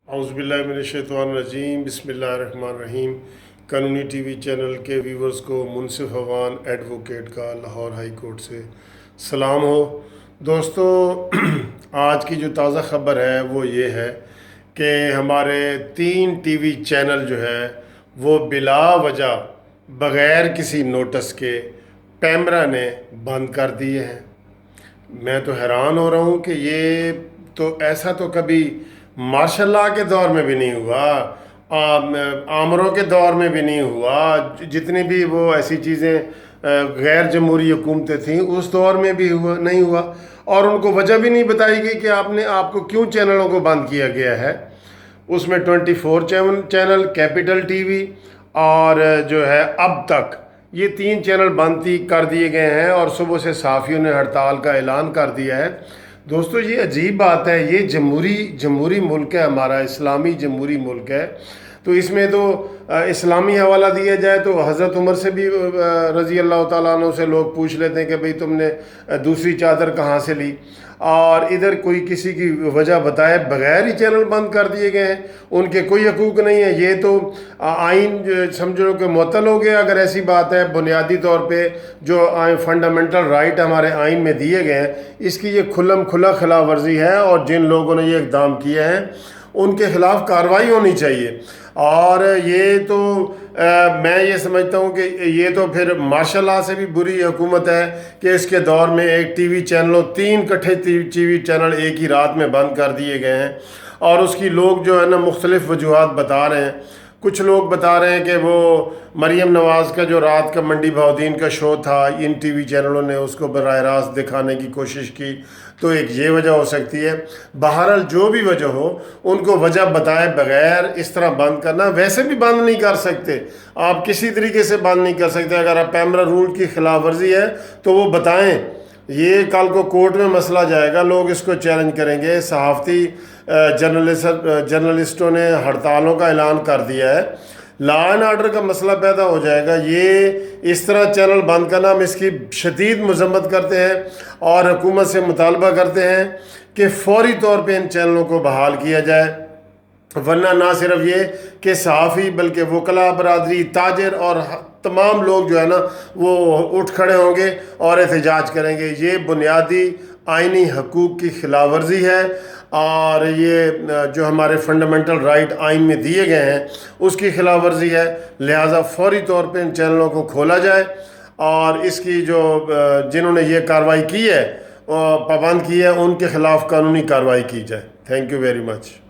اعوذ باللہ من الشیطان الرجیم، بسم اللہ الرحمن الرحیم۔ قانونی ٹی وی چینل کے ویورز کو منصف افغان ایڈوکیٹ کا لاہور ہائی کورٹ سے سلام ہو۔ دوستو، آج کی جو تازہ خبر ہے وہ یہ ہے کہ ہمارے 3 ٹی وی چینل جو ہے وہ بلا وجہ بغیر کسی نوٹس کے پیمرا نے بند کر دیے ہیں۔ میں تو حیران ہو رہا ہوں کہ یہ تو ایسا تو کبھی مارشل لاء کے دور میں بھی نہیں ہوا، آمروں کے دور میں بھی نہیں ہوا، جتنی بھی وہ ایسی چیزیں غیر جمہوری حکومتیں تھیں اس دور میں بھی نہیں ہوا، اور ان کو وجہ بھی نہیں بتائی گئی کہ آپ کو کیوں چینلوں کو بند کیا گیا ہے۔ اس میں 24 چینل، کیپٹل ٹی وی اور جو ہے اب تک یہ 3 چینل بند کر دیے گئے ہیں، اور صبح سے صحافیوں نے ہڑتال کا اعلان کر دیا ہے۔ دوستو، یہ عجیب بات ہے، یہ جمہوری ملک ہے ہمارا، اسلامی جمہوری ملک ہے، تو اس میں تو اسلامی حوالہ دیا جائے تو حضرت عمر سے بھی رضی اللہ تعالیٰ عنہ سے لوگ پوچھ لیتے ہیں کہ بھئی تم نے دوسری چادر کہاں سے لی، اور ادھر کوئی کسی کی وجہ بتائے بغیر ہی چینل بند کر دیے گئے ہیں۔ ان کے کوئی حقوق نہیں ہے، یہ تو آئین سمجھو کہ معطل ہو گیا اگر ایسی بات ہے۔ بنیادی طور پہ جو فنڈامنٹل رائٹ ہمارے آئین میں دیے گئے ہیں، اس کی یہ کھلم کھلا خلاف ورزی ہے، اور جن لوگوں نے یہ اقدام کیے ہیں ان کے خلاف کارروائی ہونی چاہیے۔ اور یہ تو میں یہ سمجھتا ہوں کہ یہ تو پھر مارشل لاء سے بھی بری حکومت ہے کہ اس کے دور میں ایک ٹی وی چینلوں 3 کٹھے ٹی وی چینل ایک ہی رات میں بند کر دیے گئے ہیں، اور اس کی لوگ جو ہے نا مختلف وجوہات بتا رہے ہیں۔ کچھ لوگ بتا رہے ہیں کہ وہ مریم نواز کا جو رات کا منڈی بہاؤدین کا شو تھا، ان ٹی وی چینلوں نے اس کو براہ راست دکھانے کی کوشش کی، تو ایک یہ وجہ ہو سکتی ہے۔ بہرحال جو بھی وجہ ہو، ان کو وجہ بتائے بغیر اس طرح بند کرنا، ویسے بھی بند نہیں کر سکتے، آپ کسی طریقے سے بند نہیں کر سکتے۔ اگر آپ پیمرا رول کی خلاف ورزی ہے تو وہ بتائیں، یہ کل کو کورٹ میں مسئلہ جائے گا، لوگ اس کو چیلنج کریں گے۔ صحافتی جرنلسٹوں نے ہڑتالوں کا اعلان کر دیا ہے، لا اینڈ آرڈر کا مسئلہ پیدا ہو جائے گا۔ یہ اس طرح چینل بند کرنا، ہم اس کی شدید مذمت کرتے ہیں اور حکومت سے مطالبہ کرتے ہیں کہ فوری طور پہ ان چینلوں کو بحال کیا جائے، ورنہ نہ صرف یہ کہ صحافی بلکہ وکلاء برادری، تاجر اور تمام لوگ جو ہے نا وہ اٹھ کھڑے ہوں گے اور احتجاج کریں گے۔ یہ بنیادی آئینی حقوق کی خلاف ورزی ہے، اور یہ جو ہمارے فنڈامنٹل رائٹ آئین میں دیے گئے ہیں اس کی خلاف ورزی ہے۔ لہٰذا فوری طور پہ ان چینلوں کو کھولا جائے، اور اس کی جو جنہوں نے یہ کارروائی کی ہے، پابند کی ہے، ان کے خلاف قانونی کارروائی کی جائے۔ Thank you very much.